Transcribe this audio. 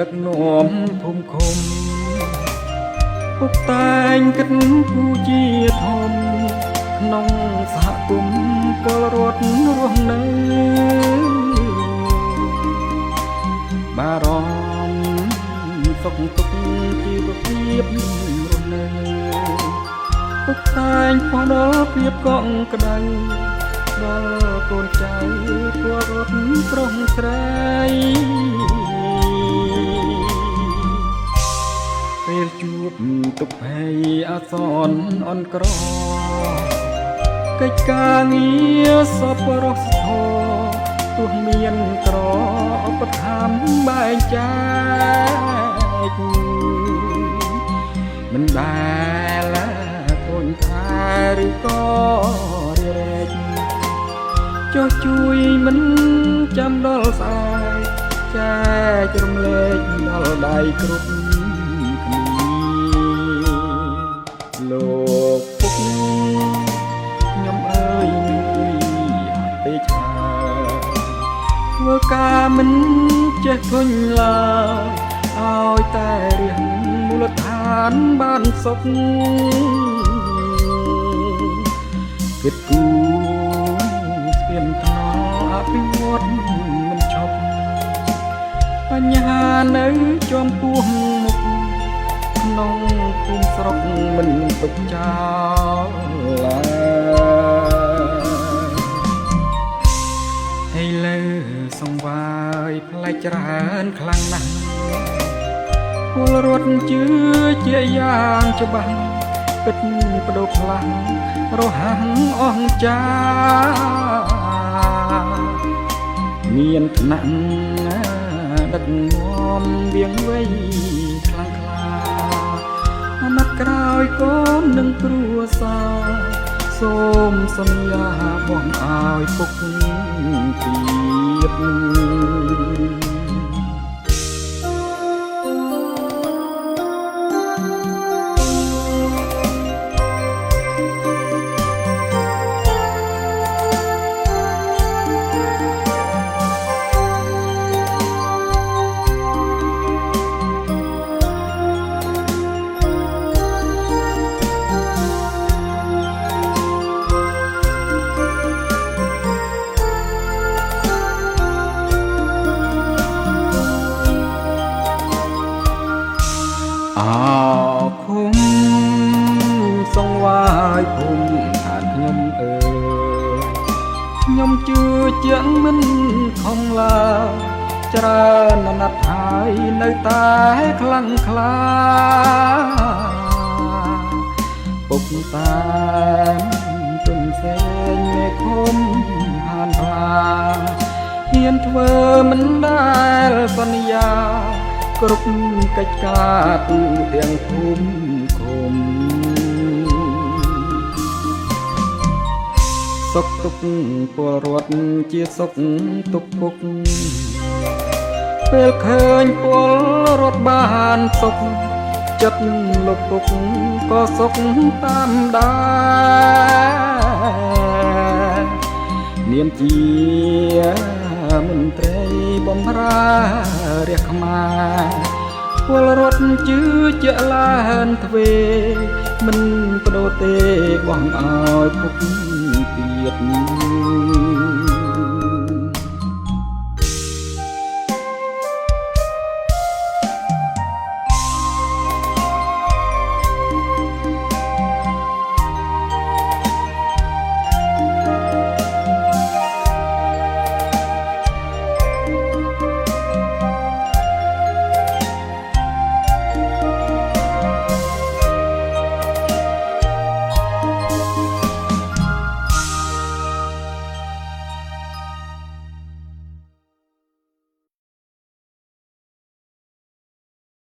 ដឹកនាំភូមិឃុំពុកតែងគិតគូជាធំក្នុងសហគមន៍ពលរដ្ឋរស់នៅបារម្ភសុខទុក្ខជីវភាពរស់នៅពុកតែងផ្ដល់ភាពកក់ក្ដៅដល់កូនចៅពលរដ្ឋប្រុសស្រីពេលជួបទុក្ខភ័យអាសន្នអន់ក្រកិច្ចការងារសប្បុរសធម៌ទោះមានក្រឧបត្ថម្ភបែងចែកមិនដែលកូនថាឬក៏រារែកចុះជួយមិនចាំដល់ស្អែកចែករំលែកដល់ដៃគ្រប់គ្នាលោកពុកខ្ញុំអើយអត់ទេឆាធ្វើការមិនចេះធុញឡើយឲ្យតែរៀងមូលដ្ឋានបានសុខគិតគូស្ពានថ្នល់អភិវឌ្ឍមិនឈប់បញ្ហានៅចំពោះមុខក្នុងភូមិស្រុកមិនទុកចោលឡើយហើយលើសង្វាយផ្លែកច្រើនខ្លាំងណាស់ពលរដ្ឋជឿជាយ៉ាងច្បាស់ពិតបដូរខ្លាំងរហ័សអស់ចាមានថ្នាក់ដឹកនាំវៀងវៃខ្លាំងខ្លាអាណត្តិក្រោយកូននឹងគ្រួសារសូមសន្យាបងឲ្យពុកទៀតអគុំសង្វាយភូមិឋានខ្ញុំអើយខ្ញុំជឿជាក់មិនខំឡើយច្រើនណាស់ហើយនៅតែខ្លាំងក្លាពុកតាមទុំសេងមេឃុំហានផ្លាហ៊ានធ្វើមិនដែលសន្យាគ្រប់កិច្ចការទូទាំងភូមិឃុំសុខទុក្ខពលរដ្ឋជាសុខទុក្ខពុកពេលឃើញពលរដ្ឋបានសុខចិត្តលោកពុកក៏សុខតាមដែរនាមជាមន្ត្រីបំរើរាជខ្មែរពលរដ្ឋជឿជាក់ឡានទ្វេមិនបដូរទេបងឲ្យពុកទៀត